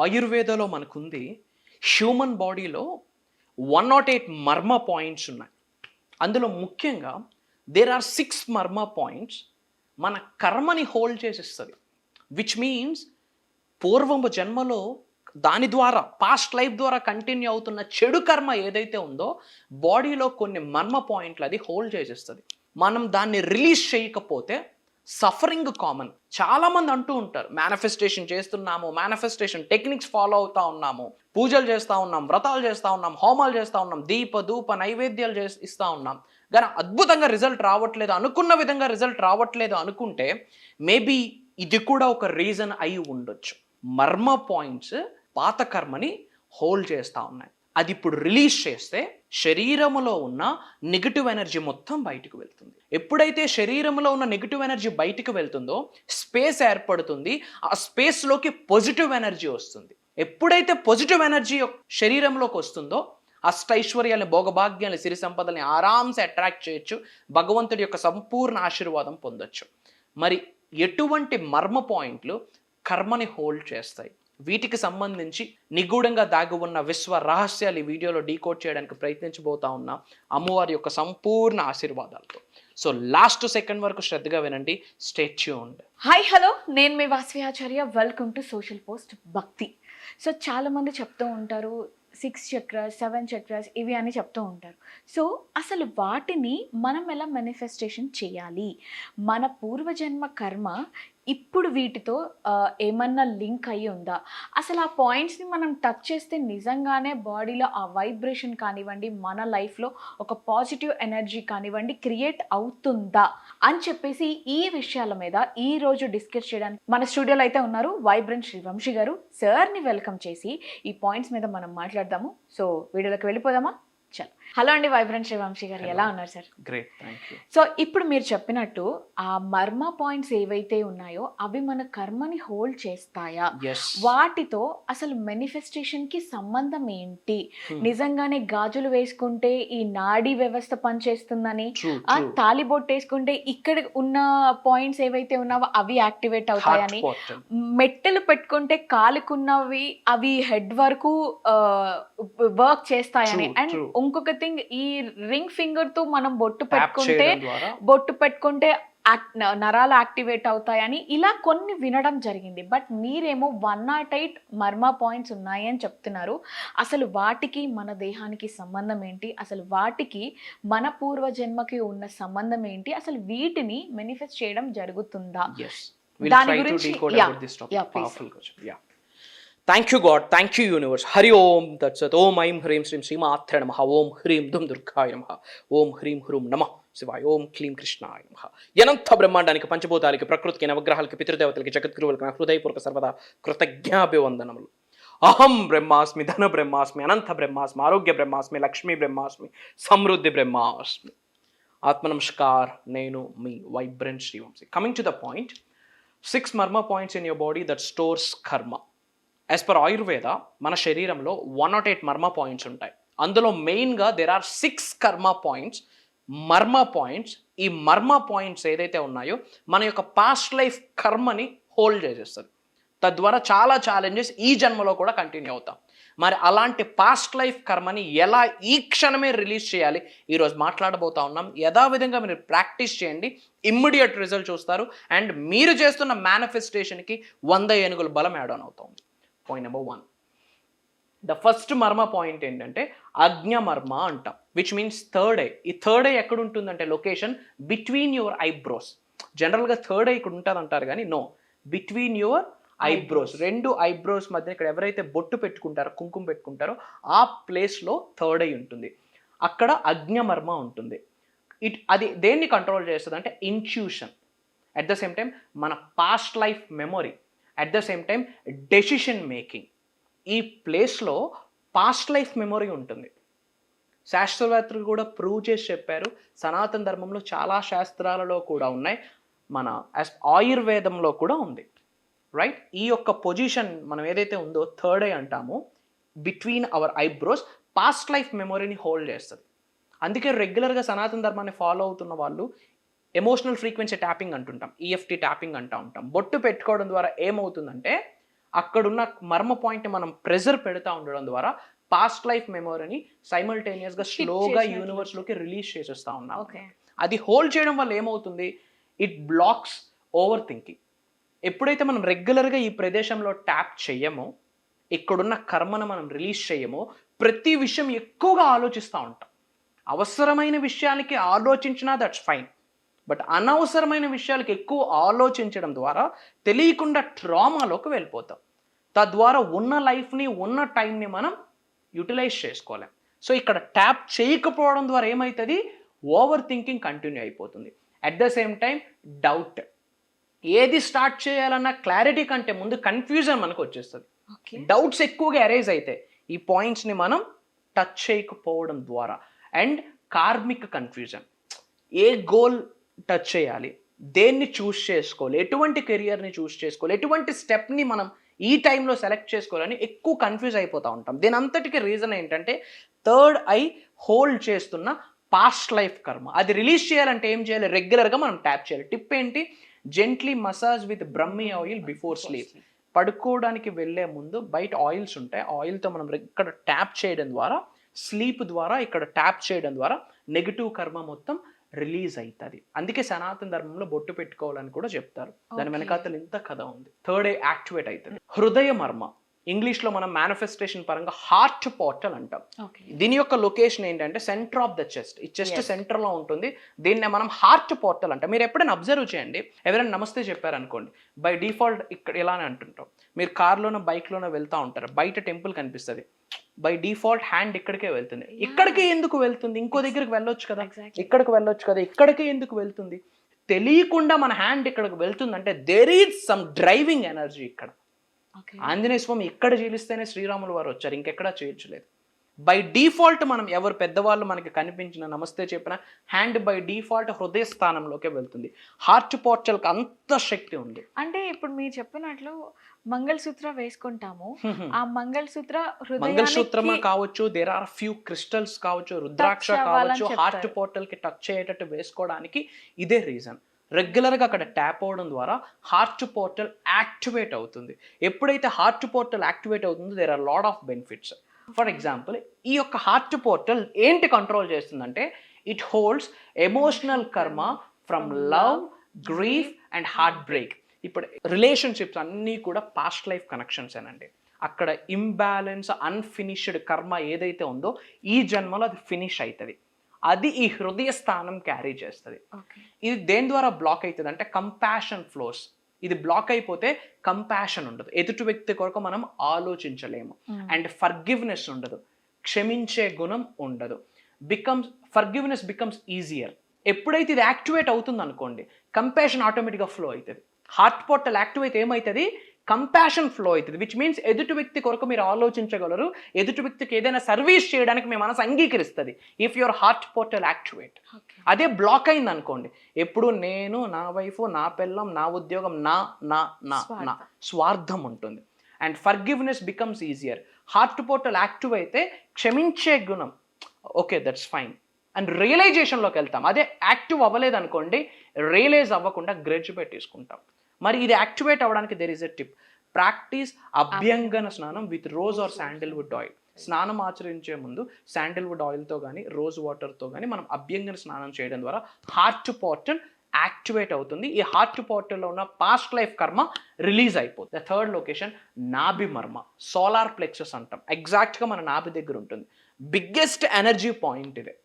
ఆయుర్వేదలో మనకుంది హ్యూమన్ బాడీలో 108 మర్మ పాయింట్స్ ఉన్నాయి. అందులో ముఖ్యంగా దేర్ ఆర్ 6 మర్మ పాయింట్స్ మన కర్మని హోల్డ్ చేసిస్తుంది. విచ్ మీన్స్ పూర్వము జన్మలో దాని ద్వారా పాస్ట్ లైఫ్ ద్వారా కంటిన్యూ అవుతున్న చెడు కర్మ ఏదైతే ఉందో బాడీలో కొన్ని మర్మ పాయింట్లు అది హోల్డ్ చేసేస్తుంది. మనం దాన్ని రిలీజ్ చేయకపోతే సఫరింగ్ కామన్. చాలామంది అంటూ ఉంటారు మేనిఫెస్టేషన్ చేస్తున్నాము, మేనిఫెస్టేషన్ టెక్నిక్స్ ఫాలో అవుతా ఉన్నాము, పూజలు చేస్తూ ఉన్నాం, వ్రతాలు చేస్తూ ఉన్నాం, హోమాలు చేస్తూ ఉన్నాం, దీప ధూప నైవేద్యాలు ఇస్తూ ఉన్నాం, కానీ అద్భుతంగా రిజల్ట్ రావట్లేదు, అనుకున్న విధంగా రిజల్ట్ రావట్లేదు అనుకుంటే మేబీ ఇది కూడా ఒక రీజన్ అయి ఉండొచ్చు. మర్మ పాయింట్స్ పాత కర్మని హోల్డ్ చేస్తూ ఉన్నాయి. అది ఇప్పుడు రిలీజ్ చేస్తే శరీరములో ఉన్న నెగిటివ్ ఎనర్జీ మొత్తం బయటకు వెళ్తుంది. ఎప్పుడైతే శరీరంలో ఉన్న నెగిటివ్ ఎనర్జీ బయటకు వెళ్తుందో స్పేస్ ఏర్పడుతుంది. ఆ స్పేస్లోకి పాజిటివ్ ఎనర్జీ వస్తుంది. ఎప్పుడైతే పాజిటివ్ ఎనర్జీ శరీరంలోకి వస్తుందో అష్టైశ్వర్యాన్ని, భోగభాగ్యాన్ని, సిరి సంపదల్ని ఆరామ్సే అట్రాక్ట్ చేయొచ్చు. భగవంతుడి యొక్క సంపూర్ణ ఆశీర్వాదం పొందొచ్చు. మరి ఎటువంటి మర్మ పాయింట్లు కర్మని హోల్డ్ చేస్తాయి? వీటికి సంబంధించి నిగూఢంగా దాగి ఉన్న విశ్వ రహస్యాలు ఈ వీడియోలో డీకోడ్ చేయడానికి ప్రయత్నించబోతా ఉన్నా అమ్మవారి యొక్క సంపూర్ణ ఆశీర్వాదాలతో. సో లాస్ట్ సెకండ్ వరకు శ్రద్ధగా వినండి. Stay tuned. హాయ్ హలో, నేను మీ వాసవి ఆచార్య. వెల్కమ్ టు సోషల్ పోస్ట్ భక్తి. సో చాలామంది చెప్తూ ఉంటారు 6 చక్రాస్ 7 చక్రాస్ ఇవి అని చెప్తూ ఉంటారు. సో అసలు వాటిని మనం ఎలా మేనిఫెస్టేషన్ చేయాలి? మన పూర్వజన్మ కర్మ ఇప్పుడు వీటితో ఏమన్నా లింక్ అయ్యి ఉందా? అసలు ఆ పాయింట్స్ని మనం టచ్ చేస్తే నిజంగానే బాడీలో ఆ వైబ్రేషన్ కానివ్వండి, మన లైఫ్లో ఒక పాజిటివ్ ఎనర్జీ కానివ్వండి క్రియేట్ అవుతుందా అని చెప్పేసి ఈ విషయాల మీద ఈరోజు డిస్కస్ చేయడానికి మన స్టూడియోలో అయితే ఉన్నారు వైబ్రెంట్ శ్రీవంశీ గారు. సార్ని వెల్కమ్ చేసి ఈ పాయింట్స్ మీద మనం మాట్లాడదాము. సో వీడియోలోకి వెళ్ళిపోదామా? చలో. హలో అండి వైబ్రెంట్ శ్రీవంశీ గారు, ఎలా ఉన్నారు sir? Great, thank you. So ఇప్పుడు మీరు చెప్పినట్టు ఆ మర్మ పాయింట్స్ ఏవైతే ఉన్నాయో అవి మన కర్మని హోల్డ్ చేస్తాయా? వాటితో అసలు మేనిఫెస్టేషన్ కి సంబంధం ఏంటి? నిజంగానే గాజులు వేసుకుంటే ఈ నాడీ వ్యవస్థ పనిచేస్తుందని, ఆ తాలిబొట్టు వేసుకుంటే ఇక్కడ ఉన్న పాయింట్స్ ఏవైతే ఉన్నావో అవి యాక్టివేట్ అవుతాయని, మెట్టెలు పెట్టుకుంటే కాలుకున్నవి అవి హెడ్ వరకు వర్క్ చేస్తాయని, అండ్ ఇంకొక థింగ్ ఈ రింగ్ ఫింగర్ తో మనం బొట్టు పెట్టుకుంటే నరాలు యాక్టివేట్ అవుతాయని ఇలా కొన్ని వినడం జరిగింది. బట్ మీరేమో 108 మర్మ పాయింట్స్ ఉన్నాయి అని చెప్తున్నారు. అసలు వాటికి మన దేహానికి సంబంధం ఏంటి? అసలు వాటికి మన పూర్వజన్మకి ఉన్న సంబంధం ఏంటి? అసలు వీటిని మేనిఫెస్ట్ చేయడం జరుగుతుందా? దాని గురించి thank you God, thank you universe. Hari Om తత్సత్. ఓం ఐం హ్రీం శ్రీం శ్రీమాత్రే నమః. ఓం హ్రీం దుం దుర్గాయ నమః. ఓం హ్రీం హ్రూం నమః శివాయ. ఓం క్లీం కృష్ణాయ నమః. అనంత బ్రహ్మాండానికి, పంచభూతాలకి, ప్రకృతికి, నవగ్రహాలకి, పితృదేవతలకి, జగద్గురువులకి నా హృదయపూర్వక సర్వదా కృతజ్ఞాభివందనములు. అహం బ్రహ్మాస్మి, ధన బ్రహ్మాస్మి, అనంత బ్రహ్మాస్మి, ఆరోగ్య బ్రహ్మాస్మి, లక్ష్మీ బ్రహ్మాస్మి, సమృద్ధి బ్రహ్మాస్మి. ఆత్మ నమస్కార్. నేను మీ vibrant Srivamshi. Coming to the point, 6 marma points in your body that stores karma. As per Ayurveda మన శరీరంలో 108 మర్మ పాయింట్స్ ఉంటాయి. అందులో మెయిన్గా దేర్ ఆర్ 6 కర్మ పాయింట్స్, మర్మ పాయింట్స్. ఈ మర్మ పాయింట్స్ ఏదైతే ఉన్నాయో మన యొక్క పాస్ట్ లైఫ్ కర్మని హోల్డ్ చేసేస్తుంది. తద్వారా చాలా ఛాలెంజెస్ ఈ జన్మలో కూడా కంటిన్యూ అవుతాం. మరి అలాంటి పాస్ట్ లైఫ్ కర్మని ఎలా ఈ క్షణమే రిలీజ్ చేయాలి ఈరోజు మాట్లాడబోతా ఉన్నాం. యథావిధంగా మీరు ప్రాక్టీస్ చేయండి, ఇమ్మీడియట్ రిజల్ట్ చూస్తారు. అండ్ మీరు చేస్తున్న మేనిఫెస్టేషన్కి 100 ఏనుగుల బలం యాడ్ ఆన్ అవుతుంది. Point number 1, the first marma point ఏంటంటే అజ్ఞమర్మ అంటాం, విచ్ మీన్స్ థర్డ్ ఐ. ఈ థర్డ్ ఐ ఎక్కడ ఉంటుందంటే లొకేషన్ బిట్వీన్ యువర్ ఐబ్రోస్. జనరల్గా థర్డ్ ఐ ఇక్కడ ఉంటుంది అంటారు, కానీ no, between your eyebrows. 2 eyebrows మధ్య ఇక్కడ ఎవరైతే బొట్టు పెట్టుకుంటారో, కుంకుమ పెట్టుకుంటారో ఆ ప్లేస్లో థర్డ్ ఐ ఉంటుంది. అక్కడ అజ్ఞమర్మ ఉంటుంది. అది దేన్ని కంట్రోల్ చేస్తుంది అంటే intuition, at the same time మన past life memory, at the same time decision making. ఈ ప్లేస్లో పాస్ట్ లైఫ్ మెమొరీ ఉంటుంది. శాస్త్రవేత్తలు కూడా ప్రూవ్ చేసి చెప్పారు. సనాతన ధర్మంలో చాలా శాస్త్రాలలో కూడా ఉన్నాయి, మన ఆయుర్వేదంలో కూడా ఉంది. రైట్, ఈ యొక్క పొజిషన్ మనం ఏదైతే ఉందో థర్డ్ ఐ అంటామో, between our eyebrows past life మెమొరీని హోల్డ్ చేస్తుంది. అందుకే రెగ్యులర్గా సనాతన ధర్మాన్ని ఫాలో అవుతున్న వాళ్ళు ఎమోషనల్ ఫ్రీక్వెన్సీ ట్యాపింగ్ అంటుంటాం, ఈఎఫ్టీ ట్యాపింగ్ అంటూ ఉంటాం. బొట్టు పెట్టుకోవడం ద్వారా ఏమవుతుందంటే అక్కడున్న మర్మ పాయింట్ని మనం ప్రెజర్ పెడతా ఉండడం ద్వారా పాస్ట్ లైఫ్ మెమొరీని సైమల్టేనియస్గా స్లోగా చేసినట్లు. యూనివర్స్లోకి రిలీజ్ చేసేస్తా ఉన్నాం. ఓకే. అది హోల్డ్ చేయడం వల్ల ఏమవుతుంది, ఇట్ బ్లాక్స్ ఓవర్ థింకింగ్. ఎప్పుడైతే మనం రెగ్యులర్గా ఈ ప్రదేశంలో ట్యాప్ చెయ్యమో, ఇక్కడున్న కర్మను మనం రిలీజ్ చేయమో, ప్రతి విషయం ఎక్కువగా ఆలోచిస్తూ ఉంటాం. అవసరమైన విషయానికి ఆలోచించినా దట్స్ ఫైన్, బట్ అనవసరమైన విషయాలకి ఎక్కువ ఆలోచించడం ద్వారా తెలియకుండా ట్రామాలోకి వెళ్ళిపోతాం. తద్వారా ఉన్న లైఫ్ని ఉన్న టైంని మనం యూటిలైజ్ చేసుకోలేం. సో ఇక్కడ ట్యాప్ చేయకపోవడం ద్వారా ఏమవుతుంది, ఓవర్ థింకింగ్ కంటిన్యూ అయిపోతుంది. At the same time doubt, ఏది స్టార్ట్ చేయాలన్న క్లారిటీ కంటే ముందు కన్ఫ్యూజన్ మనకు వచ్చేస్తుంది. ఓకే. డౌట్స్ ఎక్కువగా అరైజ్ అయితే ఈ పాయింట్స్ని మనం టచ్ చేయకపోవడం ద్వారా, and karmic confusion, A goal touch చేయాలి, దేన్ని చూస్ చేసుకోవాలి, ఎటువంటి కెరియర్ని చూస్ చేసుకోవాలి, ఎటువంటి స్టెప్ని మనం ఈ టైంలో సెలెక్ట్ చేసుకోవాలని ఎక్కువ కన్ఫ్యూజ్ అయిపోతూ ఉంటాం. దీని అంతటికి రీజన్ ఏంటంటే థర్డ్ ఐ హోల్డ్ చేస్తున్న పాస్ట్ లైఫ్ కర్మ. అది రిలీజ్ చేయాలంటే ఏం చేయాలి, రెగ్యులర్గా మనం ట్యాప్ చేయాలి. టిప్ ఏంటి, gently massage with Brahmi oil before sleep. పడుకోవడానికి వెళ్ళే ముందు బయట ఆయిల్స్ ఉంటాయి, ఆయిల్తో మనం ఇక్కడ ట్యాప్ చేయడం ద్వారా, స్లీప్ ద్వారా ఇక్కడ ట్యాప్ చేయడం ద్వారా నెగిటివ్ కర్మ మొత్తం రిలీజ్ అవుతుంది. అందుకే సనాతన ధర్మంలో బొట్టు పెట్టుకోవాలని కూడా చెప్తారు. దాని వెనకాతలు ఇంత కథ ఉంది. థర్డ్ ఐ యాక్టివేట్ అవుతుంది. హృదయ మర్మ, ఇంగ్లీష్లో మనం మేనిఫెస్టేషన్ పరంగా హార్ట్ పోర్టల్ అంటాం. ఓకే. దీని యొక్క లొకేషన్ ఏంటంటే సెంటర్ ఆఫ్ ద చెస్ట్. ఈ చెస్ట్ సెంటర్లో ఉంటుంది. దీన్నే మనం హార్ట్ పోర్టల్ అంటాం. మీరు ఎప్పుడైనా అబ్జర్వ్ చేయండి, ఎవరైనా నమస్తే చెప్పారనుకోండి, బై డిఫాల్ట్ ఇక్కడ ఇలానే అంటుంటాం. మీరు కార్లోనో బైక్లోనో వెళ్తూ ఉంటారు, బయట టెంపుల్ కనిపిస్తుంది, బై డిఫాల్ట్ హ్యాండ్ ఇక్కడికే వెళ్తుంది. ఇక్కడికే ఎందుకు వెళ్తుంది, ఇంకో దగ్గరికి వెళ్ళొచ్చు కదా, ఇక్కడికి వెళ్ళొచ్చు కదా, ఇక్కడికే ఎందుకు వెళ్తుంది, తెలియకుండా మన హ్యాండ్ ఇక్కడికి వెళ్తుందంటే there is some driving energy ఇక్కడ. ఆంజనేయ స్వామి ఇక్కడ చీలిస్తేనే శ్రీరాములు వారు వచ్చారు, ఇంకెక్కడా చేయించలేదు. బై డిఫాల్ట్ మనం ఎవరు పెద్దవాళ్ళు మనకి కనిపించిన నమస్తే చెప్పిన హ్యాండ్ బై డిఫాల్ట్ హృదయ స్థానంలోకే వెళ్తుంది. హార్ట్ పోర్టల్కి అంత శక్తి ఉంది. అంటే ఇప్పుడు మీరు చెప్పినట్లు మంగళసూత్ర వేసుకుంటాము, ఆ మంగళసూత్ర మంగళసూత్రమా కావచ్చు, దేర్ ఆర్ ఫ్యూ క్రిస్టల్స్ కావచ్చు, రుద్రాక్ష కావచ్చు, హార్ట్ పోర్టల్ కి టచ్ అయ్యేటట్టు వేసుకోవడానికి ఇదే రీజన్. రెగ్యులర్గా అక్కడ ట్యాప్ అవడం ద్వారా హార్ట్ పోర్టల్ యాక్టివేట్ అవుతుంది. ఎప్పుడైతే హార్ట్ పోర్టల్ యాక్టివేట్ అవుతుందో there are lot of benefits. For example, ఈ యొక్క హార్ట్ పోర్టల్ ఏంటి కంట్రోల్ చేస్తుందంటే, it holds emotional karma from love, grief and heart break. ఇప్పుడు రిలేషన్షిప్స్ అన్నీ కూడా పాస్ట్ లైఫ్ కనెక్షన్స్ అనండి. అక్కడ ఇంబ్యాలెన్స్, అన్ఫినిష్డ్ కర్మ ఏదైతే ఉందో ఈ జన్మలో అది ఫినిష్ అవుతుంది. అది ఈ హృదయ స్థానం క్యారీ చేస్తుంది. ఇది దేని ద్వారా బ్లాక్ అవుతుంది అంటే కంపాషన్ ఫ్లోస్. ఇది బ్లాక్ అయిపోతే కంపాషన్ ఉండదు, ఎదుటి వ్యక్తి కొరకు మనం ఆలోచించలేము, అండ్ ఫర్గివ్నెస్ ఉండదు, క్షమించే గుణం ఉండదు. Forgiveness becomes easier. ఎప్పుడైతే ఇది యాక్టివేట్ అవుతుంది అనుకోండి, కంపాషన్ ఆటోమేటిక్గా ఫ్లో అవుతుంది. హార్ట్ పోర్టల్ యాక్టివేట్ ఏమవుతుంది, కంపాషన్ ఫ్లో అవుతుంది, విచ్ మీన్స్ ఎదుటి వ్యక్తి కొరకు మీరు ఆలోచించగలరు, ఎదుటి వ్యక్తికి ఏదైనా సర్వీస్ చేయడానికి మీ మనసు అంగీకరిస్తుంది if your heart portal activate. అదే బ్లాక్ అయింది అనుకోండి, ఎప్పుడు నేను, నా వైఫ్, నా పిల్లం, నా ఉద్యోగం, నా నా నా నా స్వార్థం ఉంటుంది. And forgiveness becomes easier. Heart portal active అయితే క్షమించే గుణం, ఓకే దట్స్ ఫైన్, అండ్ రియలైజేషన్లోకి వెళ్తాం. అదే యాక్టివ్ అవ్వలేదు అనుకోండి, రియలైజ్ అవ్వకుండా గ్రెడ్జ్ పెట్టేసుకుంటాం. మరి ఇది యాక్టివేట్ అవ్వడానికి there is a tip. Practice అభ్యంగన స్నానం with rose or sandalwood oil. స్నానం ఆచరించే ముందు శాండిల్వుడ్ ఆయిల్తో కానీ రోజ్ వాటర్తో కానీ మనం అభ్యంగన స్నానం చేయడం ద్వారా హార్ట్ పోర్టల్ యాక్టివేట్ అవుతుంది. ఈ హార్ట్ పోర్టల్లో ఉన్న పాస్ట్ లైఫ్ కర్మ రిలీజ్ అయిపోతుంది. ద థర్డ్ లొకేషన్ నాభి మర్మ, సోలార్ ప్లెక్సస్ అంటాం. ఎగ్జాక్ట్గా మన నాభి దగ్గర ఉంటుంది. బిగ్గెస్ట్ ఎనర్జీ పాయింట్ ఇదే.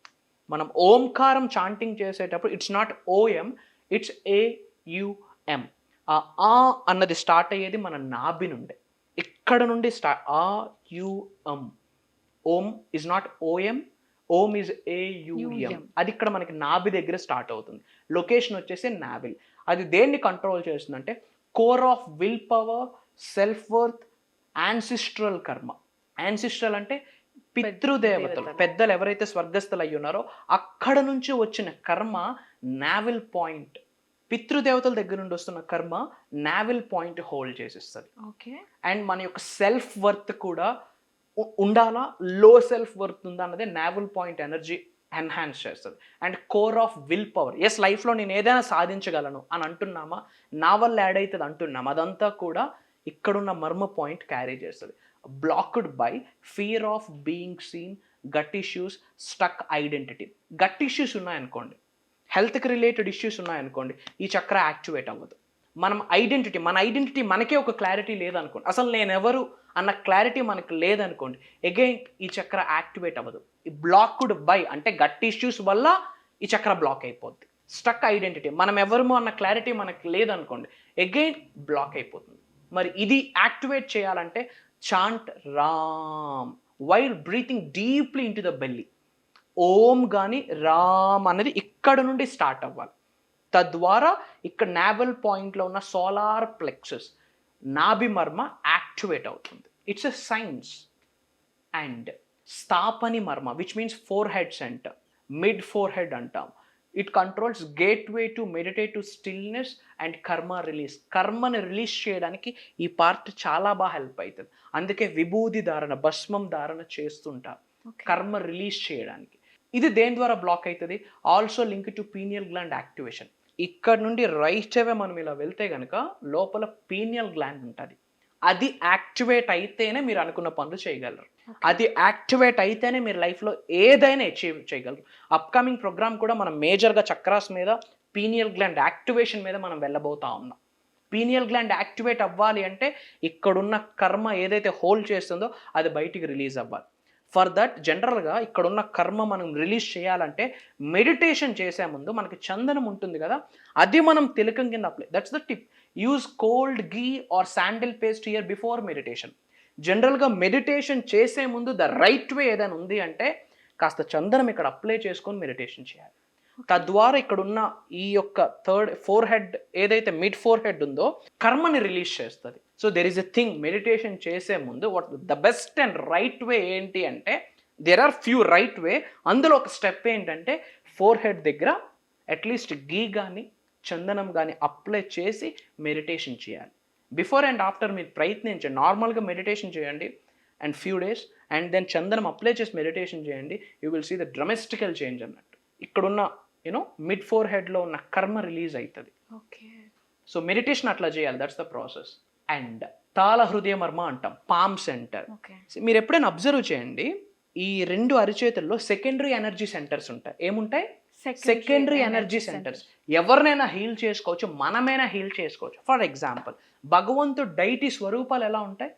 మనం ఓంకారం చాంటింగ్ చేసేటప్పుడు it's not OM, it's AUM. ఆ అన్నది స్టార్ట్ అయ్యేది మన నాభి నుండే. ఇక్కడ నుండి start AUM. Om is not OM, Om is AUM. అది ఇక్కడ మనకి నాభి దగ్గర స్టార్ట్ అవుతుంది. లొకేషన్ వచ్చేసి నావిల్. అది దేన్ని కంట్రోల్ చేస్తుందంటే core of will power, self worth, ancestral కర్మ. యాన్సిస్ట్రల్ అంటే పితృదేవతలు, పెద్దలు ఎవరైతే స్వర్గస్థులు అయ్యి ఉన్నారో అక్కడ నుంచి వచ్చిన కర్మ నావిల్ పాయింట్. పితృదేవతల దగ్గర నుండి వస్తున్న కర్మ నావిల్ పాయింట్ హోల్డ్ చేసిస్తుంది. అండ్ మన యొక్క సెల్ఫ్ వర్త్ కూడా ఉండాలా, లో సెల్ఫ్ వర్త్ ఉందా అన్నది నావిల్ పాయింట్ ఎనర్జీ ఎన్హాన్స్ చేస్తుంది. And core of will power, ఎస్ లైఫ్లో నేను ఏదైనా సాధించగలను అని అంటున్నామా, నా వల్ల యాడ్ అవుతుంది అంటున్నామా, అదంతా కూడా ఇక్కడున్న మర్మ పాయింట్ క్యారీ చేస్తుంది. Blocked by fear of being seen, gut issues, stuck identity. Gut issues ఉన్నాయనుకోండి, హెల్త్కి రిలేటెడ్ ఇష్యూస్ ఉన్నాయనుకోండి, ఈ చక్ర యాక్టివేట్ అవ్వదు. మన ఐడెంటిటీ మనకే ఒక క్లారిటీ లేదనుకోండి, అసలు నేను ఎవరు అన్న క్లారిటీ మనకు లేదనుకోండి, అగైన్ ఈ చక్ర యాక్టివేట్ అవ్వదు. ఈ బ్లాక్డ్ బై అంటే గట్ ఇష్యూస్ వల్ల ఈ చక్ర బ్లాక్ అయిపోద్ది. స్టక్ ఐడెంటిటీ, మనం ఎవరమో అన్న క్లారిటీ మనకు లేదనుకోండి, అగైన్ బ్లాక్ అయిపోతుంది. మరి ఇది యాక్టివేట్ చేయాలంటే chant Ram while breathing deeply into the belly. Om కానీ రామ్ అనేది ఇక్కడ నుండి స్టార్ట్ అవ్వాలి. తద్వారా ఇక్కడ నావెల్ పాయింట్లో ఉన్న సోలార్ ప్లెక్సస్ నాభి మర్మ యాక్టివేట్ అవుతుంది. It's a science. అండ్ స్థాపని మర్మ which means forehead centre, mid forehead అంటాం. It controls gateway to meditative stillness and karma release. కర్మని రిలీజ్ చేయడానికి ఈ పార్ట్ చాలా బాగా హెల్ప్ అవుతుంది. అందుకే విభూది ధారణ, భస్మం ధారణ చేస్తుంటారు కర్మ రిలీజ్ చేయడానికి. ఇది దేని ద్వారా బ్లాక్ అవుతుంది? Also link to pineal gland activation. ఇక్కడ నుండి రైట్ అవే మనం ఇలా వెళ్తే కనుక లోపల పీనియల్ గ్లాండ్ ఉంటుంది. అది యాక్టివేట్ అయితేనే మీరు అనుకున్న పనులు చేయగలరు. అది యాక్టివేట్ అయితేనే మీరు లైఫ్లో ఏదైనా అచీవ్ చేయగలరు. అప్కమింగ్ ప్రోగ్రామ్ కూడా మనం మేజర్గా చక్రాస్ మీద, పీనియల్ గ్లాండ్ యాక్టివేషన్ మీద మనం వెళ్ళబోతా ఉన్నాం. పీనియల్ గ్లాండ్ యాక్టివేట్ అవ్వాలి అంటే ఇక్కడున్న కర్మ ఏదైతే హోల్డ్ చేస్తుందో అది బయటికి రిలీజ్ అవ్వాలి. ఫర్ దట్ జనరల్గా ఇక్కడున్న కర్మ మనం రిలీజ్ చేయాలంటే మెడిటేషన్ చేసే ముందు మనకి చందనం ఉంటుంది కదా, అది మనం తిలకం కింద apply. That's the tip. Use cold ghee or sandal paste here before meditation. జనరల్గా మెడిటేషన్ చేసే ముందు ద రైట్ వే ఏదైనా ఉంది అంటే కాస్త చందనం ఇక్కడ అప్లై చేసుకొని మెడిటేషన్ చేయాలి. తద్వారా ఇక్కడున్న ఈ యొక్క ఫోర్ హెడ్ ఏదైతే మిడ్ ఫోర్ హెడ్ ఉందో కర్మని రిలీజ్ చేస్తుంది. So there is a thing, meditation చేసే ముందు what the best and right way ఏంటి అంటే, there are few right way. అందులో ఒక స్టెప్ ఏంటంటే ఫోర్ హెడ్ దగ్గర అట్లీస్ట్ గీ కానీ చందనం కానీ అప్లై చేసి మెడిటేషన్ చేయాలి. బిఫోర్ అండ్ ఆఫ్టర్ మీరు ప్రయత్నించండి. నార్మల్గా మెడిటేషన్ చేయండి and few days, and then చందనం అప్లై చేసి మెడిటేషన్ చేయండి. You will see the drastical change అన్నట్టు. ఇక్కడున్న మిడ్ ఫోర్ హెడ్లో ఉన్న కర్మ రిలీజ్ అవుతుంది. ఓకే. సో మెడిటేషన్ అట్లా చేయాలి. That's the process. అండ్ తాళ హృదయ మర్మ అంటాం, పామ్ సెంటర్. మీరు ఎప్పుడైనా అబ్జర్వ్ చేయండి, ఈ రెండు అరిచేతుల్లో సెకండరీ ఎనర్జీ సెంటర్స్ ఉంటాయి. ఏముంటాయి? Secondary energy centres. ఎవరినైనా హీల్ చేసుకోవచ్చు, మనమైనా హీల్ చేసుకోవచ్చు. ఫర్ ఎగ్జాంపుల్, భగవంతుడు డైటీ స్వరూపాలు ఎలా ఉంటాయి?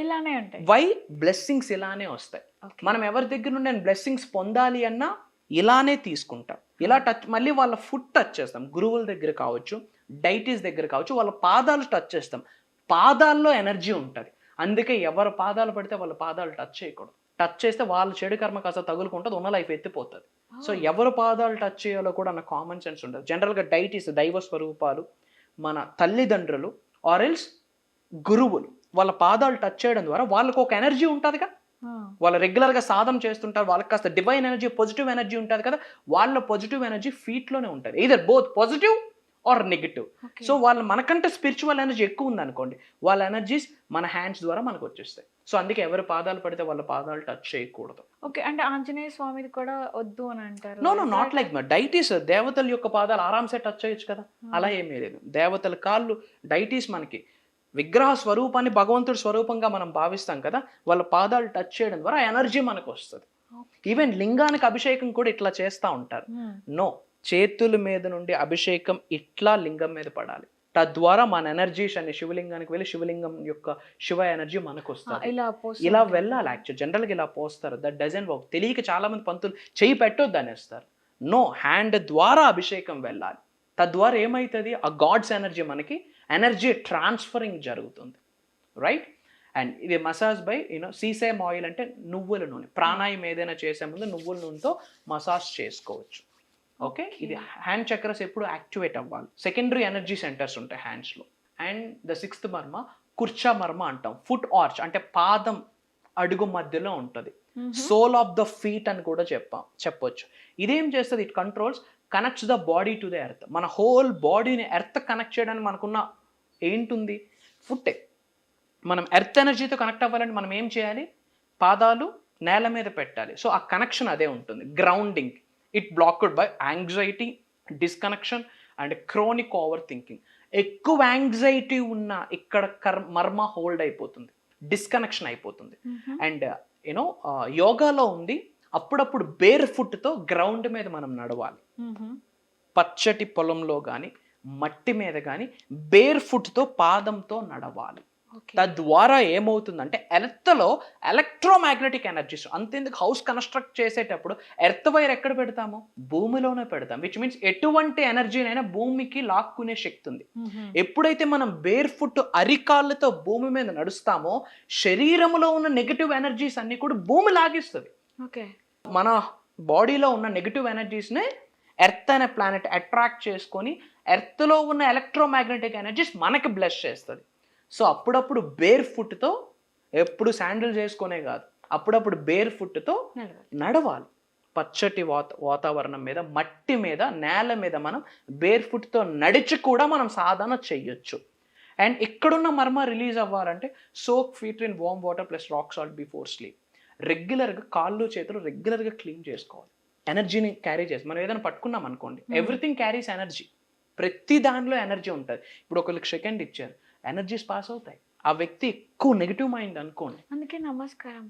ఇలానే ఉంటాయి. వై? బ్లెస్సింగ్స్ ఇలానే వస్తాయి. మనం ఎవరి దగ్గర నుండి బ్లెస్సింగ్స్ పొందాలి అన్నా ఇలానే తీసుకుంటాం. ఇలా టచ్, మళ్ళీ వాళ్ళ ఫుట్ టచ్ చేస్తాం. గురువుల దగ్గర కావచ్చు, డైటీస్ దగ్గర కావచ్చు, వాళ్ళ పాదాలు టచ్ చేస్తాం. పాదాల్లో ఎనర్జీ ఉంటుంది. అందుకే ఎవరు పాదాలు పడితే వాళ్ళ పాదాలు టచ్ చేయకూడదు. టచ్ చేస్తే వాళ్ళ చెడు కర్మ కాస్త తగులుకుంటుంది, ఉన్న లైఫ్ ఎత్తిపోతుంది. సో ఎవరు పాదాలు టచ్ చేయాలో కూడా అన్న కామన్ సెన్స్ ఉంటుంది. జనరల్గా డైటీస్, దైవ స్వరూపాలు, మన తల్లిదండ్రులు ఆర్ ఎల్స్ గురువులు, వాళ్ళ పాదాలు టచ్ చేయడం ద్వారా వాళ్ళకు ఒక ఎనర్జీ ఉంటుందిగా. వాళ్ళు రెగ్యులర్గా సాధన చేస్తుంటారు, వాళ్ళకి కాస్త డివైన్ ఎనర్జీ, పాజిటివ్ ఎనర్జీ ఉంటుంది కదా. వాళ్ళ పాజిటివ్ ఎనర్జీ ఫీట్లోనే ఉంటుంది, either both positive or negative. So వాళ్ళు మనకంటే స్పిరిచువల్ ఎనర్జీ ఎక్కువ ఉందనుకోండి, వాళ్ళ ఎనర్జీస్ మన హ్యాండ్స్ ద్వారా మనకు వచ్చేస్తాయి. సో అందుకే ఎవరు పాదాలు పడితే వాళ్ళ పాదాలు టచ్ చేయకూడదు. ఓకే. అంటే ఆంజనేయ స్వామిది కూడా వద్దు అని అంటారు. No, not like that. Deities దేవతల యొక్క పాదాలు ఆరామ్సే టచ్ చేయొచ్చు కదా, అలా ఏమీ లేదు. దేవతల కాళ్ళు, డైటీస్ మనకి విగ్రహ స్వరూపాన్ని భగవంతుడి స్వరూపంగా మనం భావిస్తాం కదా, వాళ్ళ పాదాలు టచ్ చేయడం ద్వారా ఎనర్జీ మనకు వస్తుంది. ఈవెన్ లింగానికి అభిషేకం కూడా ఇట్లా చేస్తూ ఉంటారు. నో, చేతుల మీద నుండి అభిషేకం ఇట్లా లింగం మీద పడాలి. తద్వారా మన ఎనర్జీస్ అన్ని శివలింగానికి వెళ్ళి శివలింగం యొక్క శివ ఎనర్జీ మనకు వస్తుంది. ఇలా వెళ్ళాలి. యాక్చువల్ జనరల్గా ఇలా పోస్తారు. That doesn't work. తెలియక చాలా మంది పంతులు చేయి పెట్టొద్దు అనేస్తారు. నో, హ్యాండ్ ద్వారా అభిషేకం వెళ్ళాలి. తద్వారా ఏమవుతుంది, ఆ గాడ్స్ ఎనర్జీ మనకి ఎనర్జీ ట్రాన్స్ఫరింగ్ జరుగుతుంది. రైట్. అండ్ ఇది మసాజ్ బై సీసేమ్ ఆయిల్ అంటే నువ్వుల నూనె. ప్రాణాయామం ఏదైనా చేసే ముందు నువ్వుల నూనెతో మసాజ్ చేసుకోవచ్చు. ఓకే. ఇది హ్యాండ్ చక్రస్ ఎప్పుడు యాక్టివేట్ అవ్వాలి. సెకండరీ ఎనర్జీ సెంటర్స్ ఉంటాయి హ్యాండ్స్లో. అండ్ ద సిక్స్త్ మర్మ కుర్చా మర్మ అంటాం. ఫుట్ ఆర్చ్ అంటే పాదం అడుగు మధ్యలో ఉంటుంది. సోల్ ఆఫ్ ద ఫీట్ అని కూడా చెప్పొచ్చు. ఇదేం చేస్తుంది? It controls, connects the body to the earth. మన హోల్ బాడీని ఎర్త్ కనెక్ట్ చేయడానికి మనకున్న ఏంటుంది? ఫుట్టే. మనం ఎర్త్ ఎనర్జీతో కనెక్ట్ అవ్వాలంటే మనం ఏం చేయాలి? పాదాలు నేల మీద పెట్టాలి. సో ఆ కనెక్షన్ అదే ఉంటుంది, grounding. It blocked by anxiety, disconnection and chronic over thinking. ఎక్కువ యాంగ్జైటీ ఉన్న ఇక్కడ మర్మ హోల్డ్ అయిపోతుంది, డిస్కనెక్షన్ అయిపోతుంది. అండ్ యూనో యోగాలో ఉంది, అప్పుడప్పుడు బేర్ ఫుట్తో గ్రౌండ్ మీద మనం నడవాలి. పచ్చటి పొలంలో కానీ మట్టి మీద కానీ బేర్ ఫుట్తో పాదంతో నడవాలి. తద్వారా ఏమవుతుందంటే ఎర్త్లో ఎలక్ట్రోమాగ్నెటిక్ ఎనర్జీస్, అంతేందుకు హౌస్ కన్స్ట్రక్ట్ చేసేటప్పుడు ఎర్త్ వైర్ ఎక్కడ పెడతాము? భూమిలోనే పెడతాం. విచ్ మీన్స్ ఎటువంటి ఎనర్జీనైనా భూమికి లాక్కునే శక్తి ఉంది. ఎప్పుడైతే మనం బేర్ ఫుట్ అరికాళ్ళతో భూమి మీద నడుస్తామో శరీరంలో ఉన్న నెగటివ్ ఎనర్జీస్ అన్ని కూడా భూమి లాగిస్తుంది. మన బాడీలో ఉన్న నెగటివ్ ఎనర్జీస్నే ఎర్త్ అనే ప్లానెట్ అట్రాక్ట్ చేసుకొని ఎర్త్లో ఉన్న ఎలక్ట్రోమాగ్నెటిక్ ఎనర్జీస్ మనకి బ్లెస్ చేస్తుంది. సో అప్పుడప్పుడు బేర్ ఫుట్తో, ఎప్పుడు శాండిల్ చేసుకునే కాదు, అప్పుడప్పుడు బేర్ ఫుట్తో నడవాలి. పచ్చటి వాతావరణం మీద, మట్టి మీద, నేల మీద మనం బేర్ ఫుట్తో నడిచి కూడా మనం సాధన చెయ్యొచ్చు. అండ్ ఇక్కడున్న మర్మ రిలీజ్ అవ్వాలంటే soak feet in warm water plus rock salt before sleep. రెగ్యులర్గా కాళ్ళు చేతులు రెగ్యులర్గా క్లీన్ చేసుకోవాలి. ఎనర్జీని క్యారీ చేసి మనం ఏదైనా పట్టుకున్నాం అనుకోండి, ఎవ్రీథింగ్ క్యారీస్ ఎనర్జీ. ప్రతి దానిలో ఎనర్జీ ఉంటుంది. ఇప్పుడు ఒకరికి సెకండ్ ఇచ్చారు, ఎనర్జీస్ పాస్ అవుతాయి. ఆ వ్యక్తి ఎక్కువ నెగిటివ్ మైండ్ అనుకోండి, అందుకే నమస్కారం,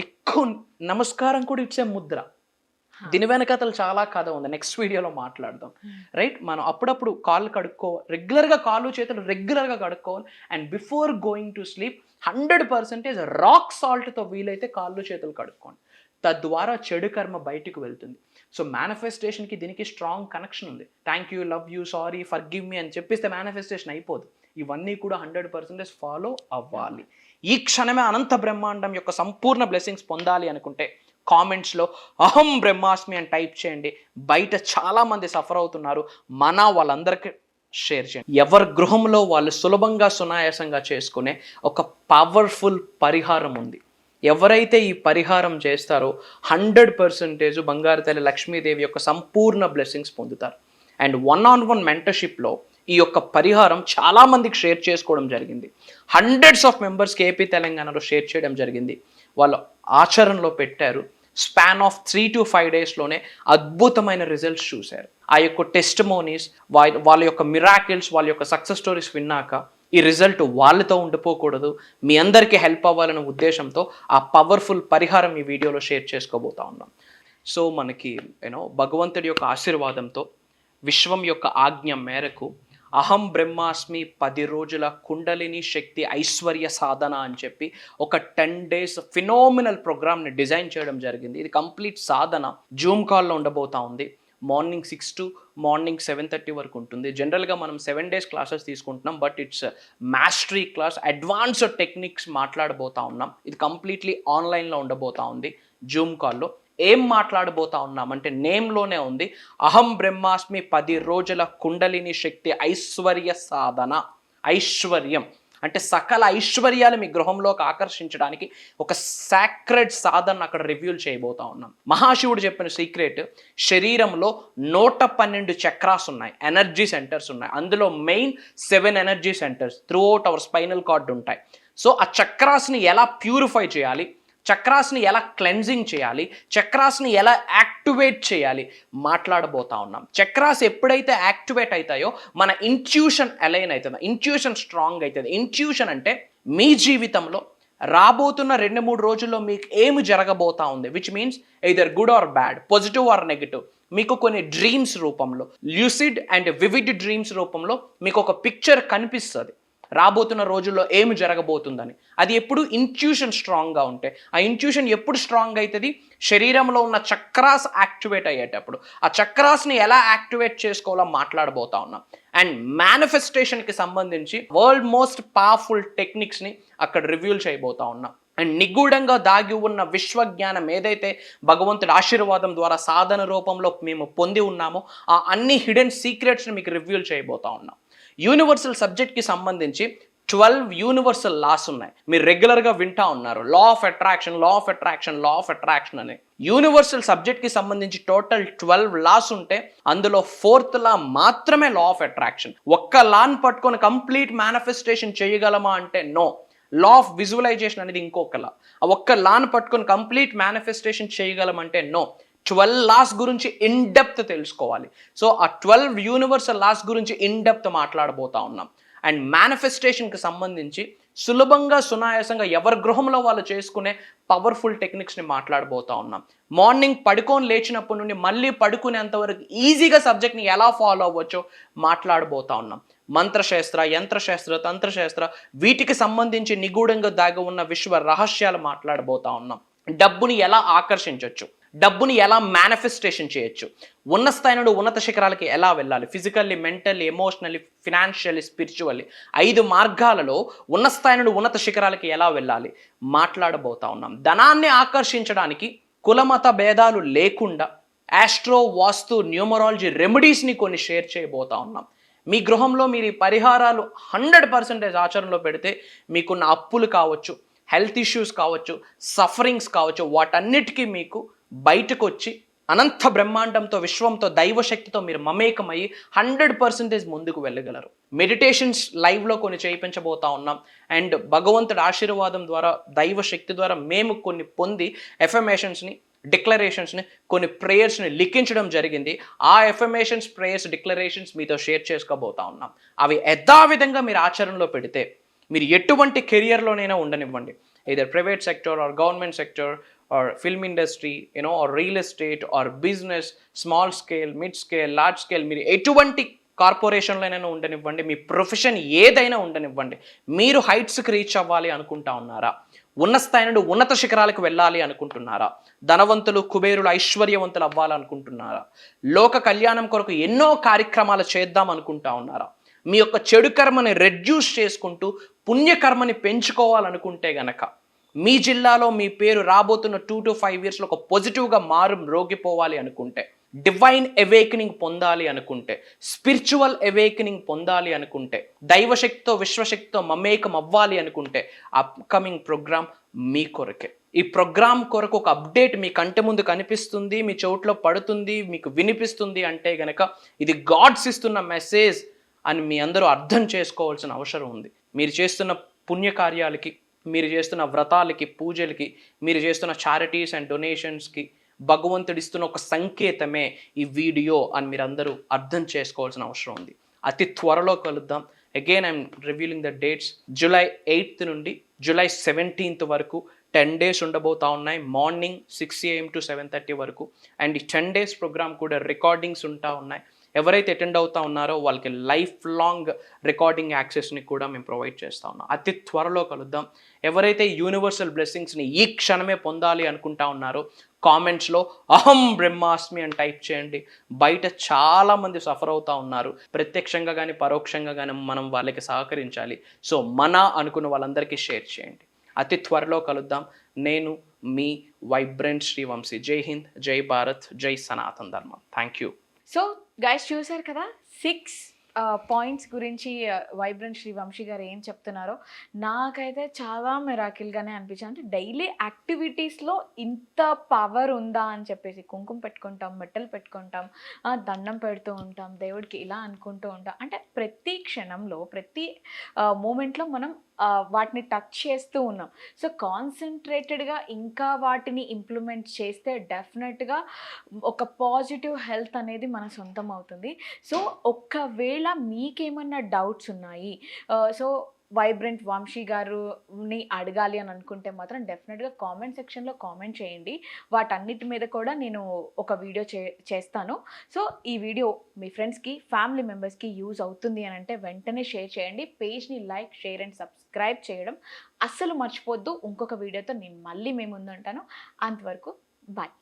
ఎక్కువ నమస్కారం కూడా ఇచ్చే ముద్ర. దీని వెనకతలు చాలా కథ ఉంది, నెక్స్ట్ వీడియోలో మాట్లాడదాం. రైట్, మనం అప్పుడప్పుడు కాళ్ళు కడుక్కోవాలి, రెగ్యులర్గా కాళ్ళు చేతులు రెగ్యులర్గా కడుక్కోవాలి. And before going to sleep 100% rock సాల్ట్తో వీలైతే కాళ్ళు చేతులు కడుక్కోండి. తద్వారా చెడు కర్మ బయటకు వెళ్తుంది. సో మేనిఫెస్టేషన్కి దీనికి స్ట్రాంగ్ కనెక్షన్ ఉంది. Thank you, love you, sorry, forgive me అని చెప్పిస్తే మేనిఫెస్టేషన్ అయిపోదు. ఇవన్నీ కూడా 100% ఫాలో అవ్వాలి. ఈ క్షణమే అనంత బ్రహ్మాండం యొక్క సంపూర్ణ బ్లెస్సింగ్స్ పొందాలి అనుకుంటే కామెంట్స్లో అహం బ్రహ్మాస్మి అని టైప్ చేయండి. బయట చాలామంది సఫర్ అవుతున్నారు, వాళ్ళందరికీ షేర్ చేయండి. ఎవరి గృహంలో వాళ్ళు సులభంగా సునాయాసంగా చేసుకునే ఒక పవర్ఫుల్ పరిహారం ఉంది. ఎవరైతే ఈ పరిహారం చేస్తారో 100% బంగారు తల్లి లక్ష్మీదేవి యొక్క సంపూర్ణ బ్లెస్సింగ్స్ పొందుతారు. అండ్ 1-on-1 మెంటర్షిప్లో ఈ యొక్క పరిహారం చాలామందికి షేర్ చేసుకోవడం జరిగింది. హండ్రెడ్స్ ఆఫ్ మెంబర్స్కి ఏపీ తెలంగాణలో షేర్ చేయడం జరిగింది. వాళ్ళు ఆచరణలో పెట్టారు. స్పాన్ ఆఫ్ 3 to 5 డేస్లోనే అద్భుతమైన రిజల్ట్స్ చూశారు. ఆ యొక్క టెస్టిమోనీస్, వాళ్ళ యొక్క మిరాకిల్స్, వాళ్ళ యొక్క సక్సెస్ స్టోరీస్ విన్నాక ఈ రిజల్ట్ వాళ్ళతో ఉండిపోకూడదు, మీ అందరికీ హెల్ప్ అవ్వాలనే ఉద్దేశంతో ఆ పవర్ఫుల్ పరిహారం ఈ వీడియోలో షేర్ చేసుకోబోతా ఉన్నాం. సో మనకి భగవంతుడి యొక్క ఆశీర్వాదంతో, విశ్వం యొక్క ఆజ్ఞ మేరకు అహం బ్రహ్మాస్మి 10 రోజుల కుండలిని శక్తి ఐశ్వర్య సాధన అని చెప్పి ఒక 10 days ఫినామినల్ ప్రోగ్రామ్ని డిజైన్ చేయడం జరిగింది. ఇది కంప్లీట్ సాధన జూమ్ కాల్లో ఉండబోతా ఉంది. మార్నింగ్ 6 to మార్నింగ్ 7:30 వరకు ఉంటుంది. జనరల్గా మనం 7 days క్లాసెస్ తీసుకుంటున్నాం, but it's mastery class, advanced techniques మాట్లాడబోతా ఉన్నాం. ఇది కంప్లీట్లీ ఆన్లైన్లో ఉండబోతా ఉంది జూమ్ కాల్లో. ఏం మాట్లాడబోతా ఉన్నామంటే నేమ్లోనే ఉంది, అహం బ్రహ్మాస్మి 10 రోజుల కుండలిని శక్తి ఐశ్వర్య సాధన. ఐశ్వర్యం అంటే సకల ఐశ్వర్యాలు మీ గృహంలోకి ఆకర్షించడానికి ఒక సాక్రెడ్ సాధన అక్కడ రివ్యూల్ చేయబోతా ఉన్నాం. మహాశివుడు చెప్పిన సీక్రెట్, శరీరంలో 112 చక్రాస్ ఉన్నాయి, ఎనర్జీ సెంటర్స్ ఉన్నాయి. అందులో main 7 energy centres through out hour spinal cord ఉంటాయి. సో ఆ చక్రాస్ని ఎలా ప్యూరిఫై చేయాలి, చక్రాస్ని ఎలా క్లెన్జింగ్ చేయాలి, చక్రాస్ని ఎలా యాక్టివేట్ చేయాలి మాట్లాడబోతా ఉన్నాం. చక్రాస్ ఎప్పుడైతే యాక్టివేట్ అవుతాయో మన ఇంట్యూషన్ అలైన్ అవుతుంది, ఇంట్యూషన్ స్ట్రాంగ్ అవుతుంది. ఇంట్యూషన్ అంటే మీ జీవితంలో రాబోతున్న 2-3 రోజుల్లో మీకు ఏమి జరగబోతా ఉంది, which means either good or bad, positive or negative. మీకు కొన్ని డ్రీమ్స్ రూపంలో, ల్యూసిడ్ అండ్ వివిడ్ డ్రీమ్స్ రూపంలో మీకు ఒక పిక్చర్ కనిపిస్తుంది రాబోతున్న రోజుల్లో ఏమి జరగబోతుందని. అది ఎప్పుడు ఇంట్యూషన్ స్ట్రాంగ్గా ఉంటే, ఆ ఇంట్యూషన్ ఎప్పుడు స్ట్రాంగ్ అవుతుంది, శరీరంలో ఉన్న చక్రాస్ యాక్టివేట్ అయ్యేటప్పుడు. ఆ చక్రాస్ని ఎలా యాక్టివేట్ చేసుకోవాలో మాట్లాడబోతా ఉన్నాం. అండ్ మేనిఫెస్టేషన్కి సంబంధించి వరల్డ్ మోస్ట్ పవర్ఫుల్ టెక్నిక్స్ని అక్కడ రివ్యూల్ చేయబోతా ఉన్నాం. అండ్ నిగూఢంగా దాగి ఉన్న విశ్వజ్ఞానం ఏదైతే భగవంతుడి ఆశీర్వాదం ద్వారా సాధన రూపంలో మేము పొంది ఉన్నామో ఆ అన్ని హిడెన్ సీక్రెట్స్ని మీకు రివ్యూల్ చేయబోతా ఉన్నాం. యూనివర్సల్ సబ్జెక్ట్కి సంబంధించి 12 యూనివర్సల్ లాస్ ఉన్నాయి. మీరు రెగ్యులర్గా వింటా ఉన్నారు, law of attraction, law of attraction, law of attraction అని. యూనివర్సల్ సబ్జెక్ట్కి సంబంధించి టోటల్ 12 లాస్ ఉంటే అందులో 4th లా మాత్రమే లా ఆఫ్ అట్రాక్షన్. ఒక్క లాని పట్టుకొని కంప్లీట్ మేనిఫెస్టేషన్ చేయగలమా అంటే నో. లా ఆఫ్ విజువలైజేషన్ అనేది ఇంకొక లా. ఆ ఒక్క లాని పట్టుకొని కంప్లీట్ మేనిఫెస్టేషన్ చేయగలమంటే నో. 12 లాస్ గురించి ఇన్ డెప్త్ తెలుసుకోవాలి. సో ఆ 12 యూనివర్సల్ లాస్ గురించి ఇన్ డెప్త్ మాట్లాడబోతా ఉన్నాం. అండ్ మేనిఫెస్టేషన్కి సంబంధించి సులభంగా సునాయాసంగా ఎవరి గృహంలో వాళ్ళు చేసుకునే పవర్ఫుల్ టెక్నిక్స్ని మాట్లాడబోతా ఉన్నాం. మార్నింగ్ పడుకొని లేచినప్పటి నుండి మళ్ళీ పడుకునేంత వరకు ఈజీగా సబ్జెక్ట్ని ఎలా ఫాలో అవ్వచ్చో మాట్లాడబోతా ఉన్నాం. మంత్రశాస్త్ర, యంత్రశాస్త్ర, తంత్రశాస్త్ర వీటికి సంబంధించి నిగూఢంగా దాగి ఉన్న విశ్వ రహస్యాలు మాట్లాడబోతా ఉన్నాం. డబ్బుని ఎలా ఆకర్షించవచ్చు, డబ్బుని ఎలా మేనిఫెస్టేషన్ చేయొచ్చు, ఉన్న స్థాయి నుండి ఉన్నత శిఖరాలకి ఎలా వెళ్ళాలి, physically, mentally, emotionally, financially, spiritually 5 మార్గాలలో ఉన్న స్థాయి నుండి ఉన్నత శిఖరాలకి ఎలా వెళ్ళాలి మాట్లాడబోతా ఉన్నాం. ధనాన్ని ఆకర్షించడానికి కులమత భేదాలు లేకుండా ఆస్ట్రో, వాస్తు, న్యూమరాలజీ రెమెడీస్ని కొన్ని షేర్ చేయబోతా ఉన్నాం. మీ గృహంలో మీరు ఈ పరిహారాలు 100% ఆచరణలో పెడితే మీకున్న అప్పులు కావచ్చు, హెల్త్ ఇష్యూస్ కావచ్చు, సఫరింగ్స్ కావచ్చు, వాటన్నిటికీ మీకు బయటకు వచ్చి అనంత బ్రహ్మాండంతో, విశ్వంతో, దైవశక్తితో మీరు మమేకమయ్యి 100% ముందుకు వెళ్ళగలరు. మెడిటేషన్స్ లైవ్లో కొన్ని చేయించబోతా ఉన్నాం. అండ్ భగవంతుడి ఆశీర్వాదం ద్వారా, దైవశక్తి ద్వారా మేము కొన్ని పొంది ఎఫర్మేషన్స్ని, డిక్లరేషన్స్ని, కొన్ని ప్రేయర్స్ని లిఖించడం జరిగింది. ఆ ఎఫర్మేషన్స్, ప్రేయర్స్, డిక్లరేషన్స్ మీతో షేర్ చేసుకోబోతా ఉన్నాం. అవి యథావిధంగా మీరు ఆచరణలో పెడితే మీరు ఎటువంటి కెరియర్లోనైనా ఉండనివ్వండి, either private sector or government sector or film industry, or real estate or business, small scale, mid scale, large scale, మీరు ఎటువంటి కార్పొరేషన్లోనైనా ఉండనివ్వండి, మీ ప్రొఫెషన్ ఏదైనా ఉండనివ్వండి, మీరు హైట్స్కి రీచ్ అవ్వాలి అనుకుంటా ఉన్నారా, ఉన్న స్థాయి నుండి ఉన్నత శిఖరాలకు వెళ్ళాలి అనుకుంటున్నారా, ధనవంతులు, కుబేరులు, ఐశ్వర్యవంతులు అవ్వాలనుకుంటున్నారా, లోక కళ్యాణం కొరకు ఎన్నో కార్యక్రమాలు చేద్దాం అనుకుంటా ఉన్నారా, మీ యొక్క చెడు కర్మని రెడ్యూస్ చేసుకుంటూ పుణ్యకర్మని పెంచుకోవాలనుకుంటే గనక, మీ జిల్లాలో మీ పేరు రాబోతున్న 2 to 5 yearsలో ఒక పాజిటివ్గా రోగిపోవాలి అనుకుంటే, డివైన్ అవేకనింగ్ పొందాలి అనుకుంటే, స్పిరిచువల్ అవేకనింగ్ పొందాలి అనుకుంటే, దైవశక్తితో, విశ్వశక్తితో మమేకం అవ్వాలి అనుకుంటే, అప్కమింగ్ ప్రోగ్రామ్ మీ కొరకే. ఈ ప్రోగ్రామ్ కొరకు ఒక అప్డేట్ మీ కంటి ముందు కనిపిస్తుంది, మీ చోట్లో పడుతుంది, మీకు వినిపిస్తుంది అంటే గనక ఇది గాడ్స్ ఇస్తున్న మెసేజ్ అని మీ అందరూ అర్థం చేసుకోవాల్సిన అవసరం ఉంది. మీరు చేస్తున్న పుణ్యకార్యాలకి, మీరు చేస్తున్న వ్రతాలకి, పూజలకి, మీరు చేస్తున్న చారిటీస్ అండ్ డొనేషన్స్కి భగవంతుడిస్తున్న ఒక సంకేతమే ఈ వీడియో అని మీరు అందరూ అర్థం చేసుకోవాల్సిన అవసరం ఉంది. అతి త్వరలో కలుద్దాం. Again I'm revealing the dates. July 8th నుండి July 17th వరకు 10 days ఉండబోతా ఉన్నాయి. మార్నింగ్ 6 AM to 7:30 వరకు. అండ్ ఈ 10 days ప్రోగ్రామ్ కూడా రికార్డింగ్స్ ఉంటా ఉన్నాయి. ఎవరైతే అటెండ్ అవుతా ఉన్నారో వాళ్ళకి లైఫ్ లాంగ్ రికార్డింగ్ యాక్సెస్ని కూడా మేము ప్రొవైడ్ చేస్తూ ఉన్నాం. అతి త్వరలో కలుద్దాం. ఎవరైతే యూనివర్సల్ బ్లెస్సింగ్స్ని ఈ క్షణమే పొందాలి అనుకుంటా ఉన్నారో కామెంట్స్లో అహం బ్రహ్మాస్మి అని టైప్ చేయండి. బయట చాలామంది సఫర్ అవుతూ ఉన్నారు. ప్రత్యక్షంగా కానీ పరోక్షంగా కానీ మనం వాళ్ళకి సహకరించాలి. సో మన అనుకున్న వాళ్ళందరికీ షేర్ చేయండి. అతి త్వరలో కలుద్దాం. నేను మీ వైబ్రెంట్ శ్రీవంశీ. జై హింద్, జై భారత్, జై సనాతన్ ధర్మం. Thank you. సో గైస్ చూసారు కదా 6 పాయింట్స్ గురించి వైబ్రెంట్ శ్రీవంశీ గారు ఏం చెప్తున్నారో నాకైతే చాలా మిరాకిల్గానే అనిపించింది. అంటే డైలీ యాక్టివిటీస్లో ఇంత పవర్ ఉందా అని చెప్పేసి కుంకుమ పెట్టుకుంటాం, మెట్టలు పెట్టుకుంటాం, దండం పెడుతూ ఉంటాం, దేవుడికి ఇలా అనుకుంటూ ఉంటాం. అంటే ప్రతి క్షణంలో, ప్రతి మూమెంట్లో మనం వాటిని టచ్ చేస్తూ ఉన్నాం. సో కాన్సన్ట్రేటెడ్గా ఇంకా వాటిని ఇంప్లిమెంట్ చేస్తే డెఫినెట్గా ఒక పాజిటివ్ హెల్త్ అనేది మన సొంతం అవుతుంది. సో ఒకవేళ మీకేమన్నా డౌట్స్ ఉన్నాయి, సో వైబ్రెంట్ వంశీ గారుని అడగాలి అని అనుకుంటే మాత్రం డెఫినెట్గా కామెంట్ సెక్షన్లో కామెంట్ చేయండి. వాటన్నిటి మీద కూడా నేను ఒక వీడియో చేస్తాను. సో ఈ వీడియో మీ ఫ్రెండ్స్కి, ఫ్యామిలీ మెంబర్స్కి యూజ్ అవుతుంది అని అంటే వెంటనే షేర్ చేయండి. పేజ్ని లైక్, షేర్ అండ్ సబ్స్క్రైబ్ చేయడం అస్సలు మర్చిపోద్దు. ఇంకొక వీడియోతో నేను మళ్ళీ మీ ముందు ఉంటాను. అంతవరకు బాయ్.